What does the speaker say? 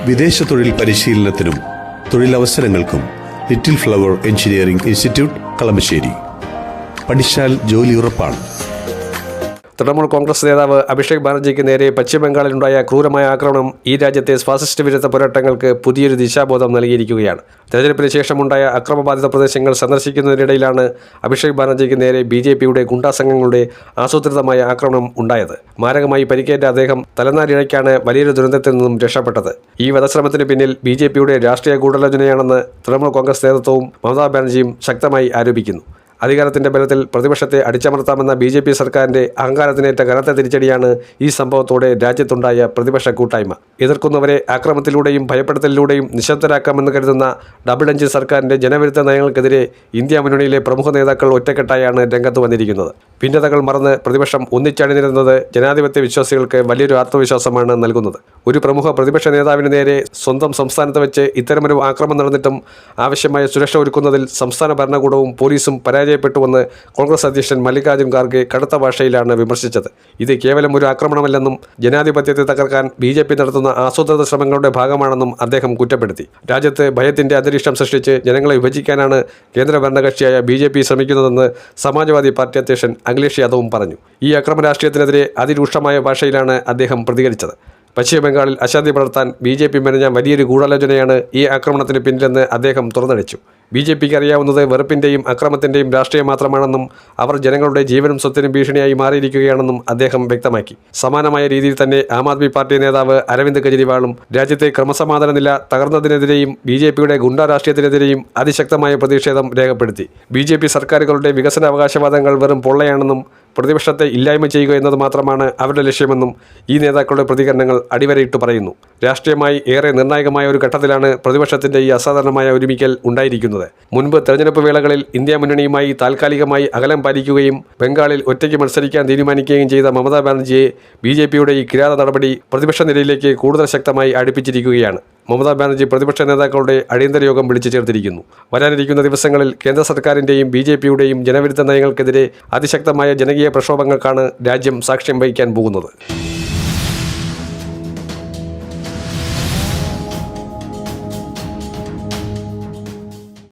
വിദേശ തൊഴിൽ പരിശീലനത്തിനും തൊഴിലവസരങ്ങൾക്കും Little Flower Engineering Institute Kalamassery. പഠിച്ചാൽ ജോലി ഉറപ്പാണ്. തൃണമൂൽ കോൺഗ്രസ് നേതാവ് അഭിഷേക് ബാനർജിക്ക് നേരെ പശ്ചിമബംഗാളിലുണ്ടായ ക്രൂരമായ ആക്രമണം ഈ രാജ്യത്തെ ഫാസിസ്റ്റ് വിരുദ്ധ പോരാട്ടങ്ങൾക്ക് പുതിയൊരു ദിശാബോധം നൽകിയിരിക്കുകയാണ്. തെരഞ്ഞെടുപ്പിന് ശേഷമുണ്ടായ അക്രമബാധിത പ്രദേശങ്ങൾ സന്ദർശിക്കുന്നതിനിടയിലാണ് അഭിഷേക് ബാനർജിക്ക് നേരെ BJPയുടെ ഗുണ്ടാസംഘങ്ങളുടെ ആസൂത്രിതമായ ആക്രമണം ഉണ്ടായത്. മാരകമായി പരിക്കേറ്റ അദ്ദേഹം തലനാരിഴയ്ക്കാണ് വലിയൊരു ദുരന്തത്തിൽ നിന്നും രക്ഷപ്പെട്ടത്. ഈ വധശ്രമത്തിന് പിന്നിൽ BJPയുടെ രാഷ്ട്രീയ ഗൂഢാലോചനയാണെന്ന് തൃണമൂൽ കോൺഗ്രസ് നേതൃത്വവും മമതാ ബാനർജിയും ശക്തമായി ആരോപിക്കുന്നു. അധികാരത്തിന്റെ ബലത്തിൽ പ്രതിപക്ഷത്തെ അടിച്ചമർത്താമെന്ന BJP സർക്കാരിന്റെ അഹങ്കാരത്തിനേറ്റ കനത്ത തിരിച്ചടിയാണ് ഈ സംഭവത്തോടെ രാജ്യത്തുണ്ടായ പ്രതിപക്ഷ കൂട്ടായ്മ. എതിർക്കുന്നവരെ ആക്രമണത്തിലൂടെയും ഭയപ്പെടുത്തലിലൂടെയും നിശബ്ദരാക്കാമെന്ന് കരുതുന്ന ഡബിൾ എഞ്ചിൻ സർക്കാരിന്റെ ജനവിരുദ്ധ നയങ്ങൾക്കെതിരെ ഇന്ത്യ മുന്നണിയിലെ പ്രമുഖ നേതാക്കൾ ഒറ്റക്കെട്ടായാണ് രംഗത്ത് വന്നിരിക്കുന്നത്. ഭിന്നതകൾ മറന്ന് പ്രതിപക്ഷം ഒന്നിച്ചണിനിരുന്നത് ജനാധിപത്യ വിശ്വാസികൾക്ക് വലിയൊരു ആത്മവിശ്വാസമാണ് നൽകുന്നത്. ഒരു പ്രമുഖ പ്രതിപക്ഷ നേതാവിന് നേരെ സ്വന്തം സംസ്ഥാനത്ത് വെച്ച് ഇത്തരമൊരു ആക്രമണം നടന്നിട്ടും ആവശ്യമായ സുരക്ഷ ഒരുക്കുന്നതിൽ സംസ്ഥാന ഭരണകൂടവും പോലീസും പരാജയപ്പെട്ടുവെന്ന് കോൺഗ്രസ് അധ്യക്ഷൻ മല്ലികാർജ്ജുൻ ഖാർഗെ കടുത്ത ഭാഷയിലാണ് വിമർശിച്ചത്. ഇത് കേവലം ഒരു ആക്രമണമല്ലെന്നും ജനാധിപത്യത്തെ തകർക്കാൻ BJP നടത്തുന്ന ആസൂത്രിത ശ്രമങ്ങളുടെ ഭാഗമാണെന്നും അദ്ദേഹം കുറ്റപ്പെടുത്തി. രാജ്യത്ത് ഭയത്തിന്റെ അന്തരീക്ഷം സൃഷ്ടിച്ച് ജനങ്ങളെ വിഭജിക്കാനാണ് കേന്ദ്ര ഭരണകക്ഷിയായ BJP ശ്രമിക്കുന്നതെന്ന് സമാജ്വാദി പാർട്ടി അധ്യക്ഷൻ അഖിലേഷ് യാദവും പറഞ്ഞു. ഈ അക്രമ രാഷ്ട്രീയത്തിനെതിരെ അതിരൂക്ഷമായ ഭാഷയിലാണ് അദ്ദേഹം പ്രതികരിച്ചത്. പശ്ചിമബംഗാളിൽ അശാന്തി പടർത്താൻ BJP മെനഞ്ഞ വലിയൊരു ഗൂഢാലോചനയാണ് ഈ ആക്രമണത്തിന് പിന്നിലെന്ന് അദ്ദേഹം തുറന്നടിച്ചു. BJPക്ക് അറിയാവുന്നത് വെറുപ്പിന്റെയും അക്രമത്തിന്റെയും രാഷ്ട്രീയം മാത്രമാണെന്നും അവർ ജനങ്ങളുടെ ജീവനും സ്വത്തിനും ഭീഷണിയായി മാറിയിരിക്കുകയാണെന്നും അദ്ദേഹം വ്യക്തമാക്കി. സമാനമായ രീതിയിൽ തന്നെ ആം ആദ്മി പാർട്ടി നേതാവ് അരവിന്ദ് കെജ്രിവാളും രാജ്യത്തെ ക്രമസമാധാന നില തകർന്നതിനെതിരെയും BJPയുടെ ഗുണ്ടാ രാഷ്ട്രീയത്തിനെതിരെയും അതിശക്തമായ പ്രതിഷേധം രേഖപ്പെടുത്തി. BJP സർക്കാരുകളുടെ വികസന അവകാശവാദങ്ങൾ വെറും പൊള്ളയാണെന്നും പ്രതിപക്ഷത്തെ ഇല്ലായ്മ ചെയ്യുക എന്നത് മാത്രമാണ് അവരുടെ ലക്ഷ്യമെന്നും ഈ നേതാക്കളുടെ പ്രതികരണങ്ങൾ അടിവരയിട്ട് പറയുന്നു. രാഷ്ട്രീയമായി ഏറെ നിർണായകമായ ഒരു ഘട്ടത്തിലാണ് പ്രതിപക്ഷത്തിന്റെ ഈ അസാധാരണമായ ഒരുമിക്കൽ ഉണ്ടായിരിക്കുന്നത്. മുൻപ് തെരഞ്ഞെടുപ്പ് വേളകളിൽ ഇന്ത്യ മുന്നണിയുമായി താൽക്കാലികമായി അകലം പാലിക്കുകയും ബംഗാളിൽ ഒറ്റയ്ക്ക് മത്സരിക്കാൻ തീരുമാനിക്കുകയും ചെയ്ത മമതാ ബാനർജിയെ BJPയുടെ ഈ കിരാത നടപടി പ്രതിപക്ഷ നിരയിലേക്ക് കൂടുതൽ ശക്തമായി അടുപ്പിച്ചിരിക്കുകയാണ്. മമതാ ബാനർജി പ്രതിപക്ഷ നേതാക്കളുടെ അടിയന്തര യോഗം വിളിച്ചു ചേർത്തിരിക്കുന്നു. വരാനിരിക്കുന്ന ദിവസങ്ങളിൽ കേന്ദ്ര സർക്കാരിൻ്റെയും BJPയുടെയും ജനവിരുദ്ധ നയങ്ങൾക്കെതിരെ അതിശക്തമായ ജനകീയ പ്രക്ഷോഭങ്ങൾക്കാണ് രാജ്യം സാക്ഷ്യം വഹിക്കാൻ പോകുന്നത്.